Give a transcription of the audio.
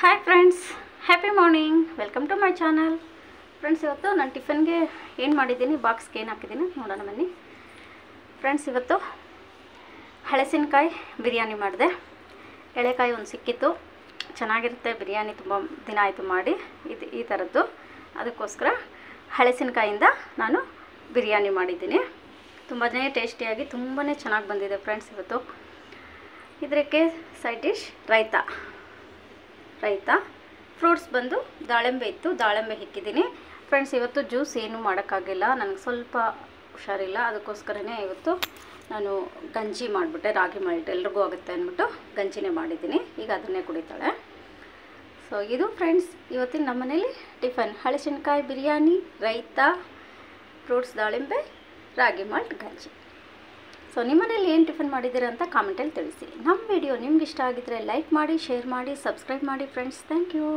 Hi friends, happy morning. Welcome to my channel. Friends, ಇವತ್ತು ನಾನು ಟಿಫನ್ಗೆ ಏನು ಮಾಡಿದ್ದೀನಿ, ಬಾಕ್ಸ್ಗೆ ಏನು ಹಾಕಿದ್ದೀನಿ ನೋಡೋಣ ಬನ್ನಿ. ಫ್ರೆಂಡ್ಸ್, ಇವತ್ತು ಹಳಸಿನಕಾಯಿ ಬಿರಿಯಾನಿ ಮಾಡಿದೆ. ಎಳೆಕಾಯಿ ಒಂದು ಸಿಕ್ಕಿತ್ತು, ಚೆನ್ನಾಗಿರುತ್ತೆ ಬಿರಿಯಾನಿ. ತುಂಬ ದಿನ ಆಯಿತು ಮಾಡಿ ಈ ಥರದ್ದು. ಅದಕ್ಕೋಸ್ಕರ ಹಳಸಿನಕಾಯಿಂದ ನಾನು ಬಿರಿಯಾನಿ ಮಾಡಿದ್ದೀನಿ. ತುಂಬಾ ಟೇಸ್ಟಿಯಾಗಿ ತುಂಬಾ ಚೆನ್ನಾಗಿ ಬಂದಿದೆ ಫ್ರೆಂಡ್ಸ್. ಇವತ್ತು ಇದಕ್ಕೆ ಸೈಡ್ ಡಿಶ್ ರೈತಾ. ಫ್ರೂಟ್ಸ್ ಬಂದು ದಾಳಿಂಬೆ ಇತ್ತು, ದಾಳಿಂಬೆ ಇಕ್ಕಿದ್ದೀನಿ ಫ್ರೆಂಡ್ಸ್. ಇವತ್ತು ಜ್ಯೂಸ್ ಏನೂ ಮಾಡೋಕ್ಕಾಗಿಲ್ಲ, ನನಗೆ ಸ್ವಲ್ಪ ಹುಷಾರಿಲ್ಲ. ಅದಕ್ಕೋಸ್ಕರನೇ ಇವತ್ತು ನಾನು ಗಂಜಿ ಮಾಡಿಬಿಟ್ಟೆ. ರಾಗಿ ಮಾಲ್ಟ್ ಎಲ್ರಿಗೂ ಆಗುತ್ತೆ ಅಂದ್ಬಿಟ್ಟು ಗಂಜಿನೇ ಮಾಡಿದ್ದೀನಿ. ಈಗ ಅದನ್ನೇ ಕುಡಿತಾಳೆ. ಸೊ ಇದು ಫ್ರೆಂಡ್ಸ್ ಇವತ್ತಿನ ನಮ್ಮ ಮನೇಲಿ ಟಿಫನ್: ಹಳಸಿನಕಾಯಿ ಬಿರಿಯಾನಿ, ರೈತಾ, ಫ್ರೂಟ್ಸ್ ದಾಳಿಂಬೆ, ರಾಗಿ ಮಾಲ್ಟ್, ಗಂಜಿ. ಸೊ ನಿಮ್ಮ ಮನೇಲಿ ಏನು ಟಿಫನ್ ಮಾಡಿದ್ದೀರಾ ಅಂತ ಕಾಮೆಂಟಲ್ಲಿ ತಿಳಿಸಿ. ನಮ್ಮ ವಿಡಿಯೋ ನಿಮ್ಗೆ ಇಷ್ಟ ಆಗಿದ್ದರೆ ಲೈಕ್ ಮಾಡಿ, ಶೇರ್ ಮಾಡಿ, ಸಬ್ಸ್ಕ್ರೈಬ್ ಮಾಡಿ ಫ್ರೆಂಡ್ಸ್. Thank you.